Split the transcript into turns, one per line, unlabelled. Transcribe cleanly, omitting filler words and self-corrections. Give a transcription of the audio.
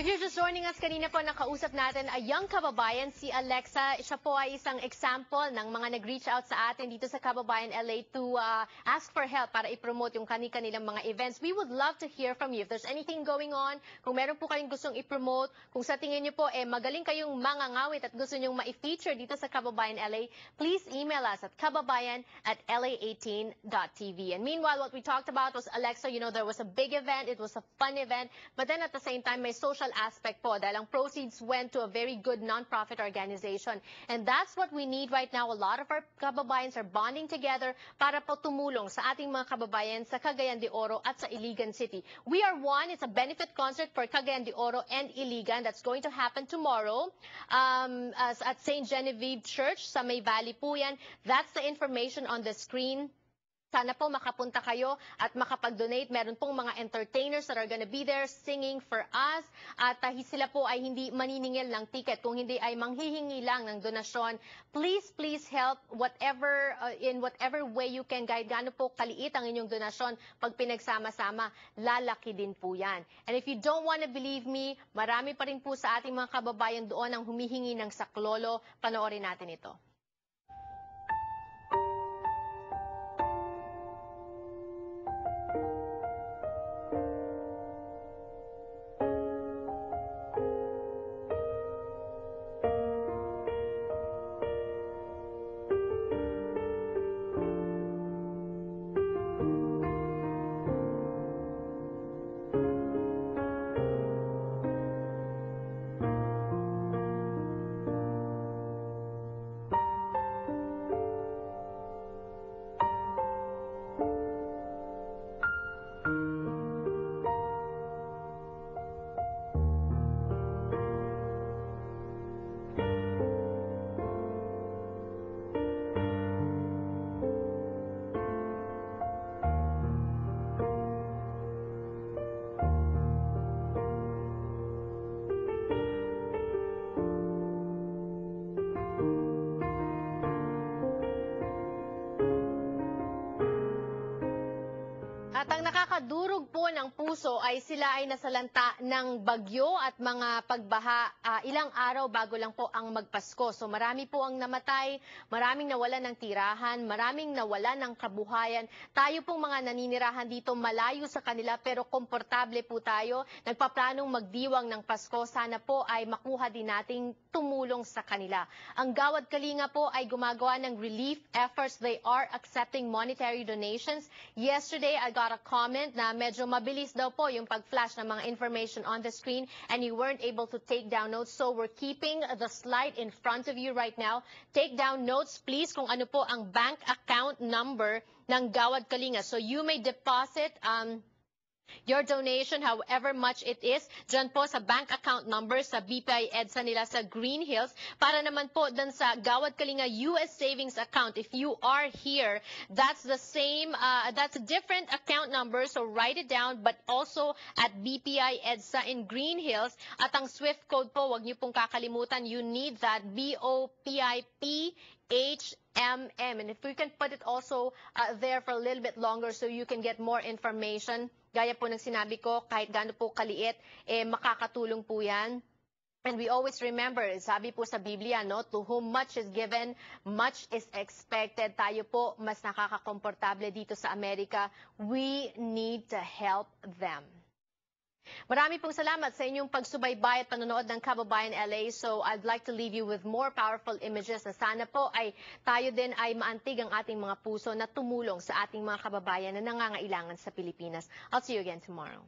If you're just joining us, kanina po nakausap natin a young kababayan, si Alexa. Siya po ay isang example ng mga nag-reach out sa atin dito sa Kababayan LA to ask for help para i-promote yung kanilang mga events. We would love to hear from you. If there's anything going on, kung meron po kayong gustong i-promote, kung sa tingin niyo po magaling kayong mangangawit at gusto nyong ma-feature dito sa Kababayan LA, please email us at kababayan@la18.tv. And meanwhile, what we talked about was, Alexa, you know, there was a big event, it was a fun event, but then at the same time, may social aspect po dahil ang proceeds went to a very good non-profit organization. And that's what we need right now. A lot of our kababayans are bonding together para po tumulong sa ating mga kababayan sa Cagayan de Oro at sa Iligan City. We Are One. It's a benefit concert for Cagayan de Oro and Iligan that's going to happen tomorrow at St. Genevieve Church sa May Valley po yan. That's the information on the screen. Sana po makapunta kayo at makapag-donate. Meron pong mga entertainers that are gonna be there singing for us. At sila po ay hindi maniningil ng ticket. Kung hindi ay manghihingi lang ng donasyon. Please help in whatever way you can. Kahit gaano po kaliit ang inyong donasyon, pag pinagsama-sama, lalaki din po yan. And if you don't wanna believe me, marami pa rin po sa ating mga kababayan doon ang humihingi ng saklolo. Panoorin natin ito. At ang nakakadurog po ng puso ay sila ay nasalanta ng bagyo at mga pagbaha ilang araw bago lang po ang magpasko. So marami po ang namatay, maraming nawalan ng tirahan, maraming nawalan ng kabuhayan. Tayo pong mga naninirahan dito malayo sa kanila pero komportable po tayo. Nagpaplanong magdiwang ng Pasko. Sana po ay makuha din nating tumulong sa kanila. Ang Gawad Kalinga po ay gumagawa ng relief efforts. They are accepting monetary donations. Yesterday, I got a comment na medyo mabilis daw po yung pag-flash ng mga information on the screen and you weren't able to take down notes. So we're keeping the slide in front of you right now. Take down notes, please, kung ano po ang bank account number ng Gawad Kalinga. So you may deposit your donation, however much it is, dyan po sa bank account number sa BPI EDSA nila sa Green Hills. Para naman po dun sa Gawad Kalinga US Savings Account, if you are here, that's the same, that's a different account number, so write it down, but also at BPI EDSA in Green Hills. At ang SWIFT code po, wag niyo pong kakalimutan, you need that, BOPIPHMM. And if we can put it also there for a little bit longer so you can get more information. Gaya po ng sinabi ko, kahit gaano po kaliit, makakatulong po yan. And we always remember, sabi po sa Biblia, no, to whom much is given, much is expected. Tayo po, mas nakakakomportable dito sa Amerika. We need to help them. Marami pong salamat sa inyong pagsubaybay at panonood ng Kababayan LA. So I'd like to leave you with more powerful images na sana po ay tayo din ay maantig ang ating mga puso na tumulong sa ating mga kababayan na nangangailangan sa Pilipinas. I'll see you again tomorrow.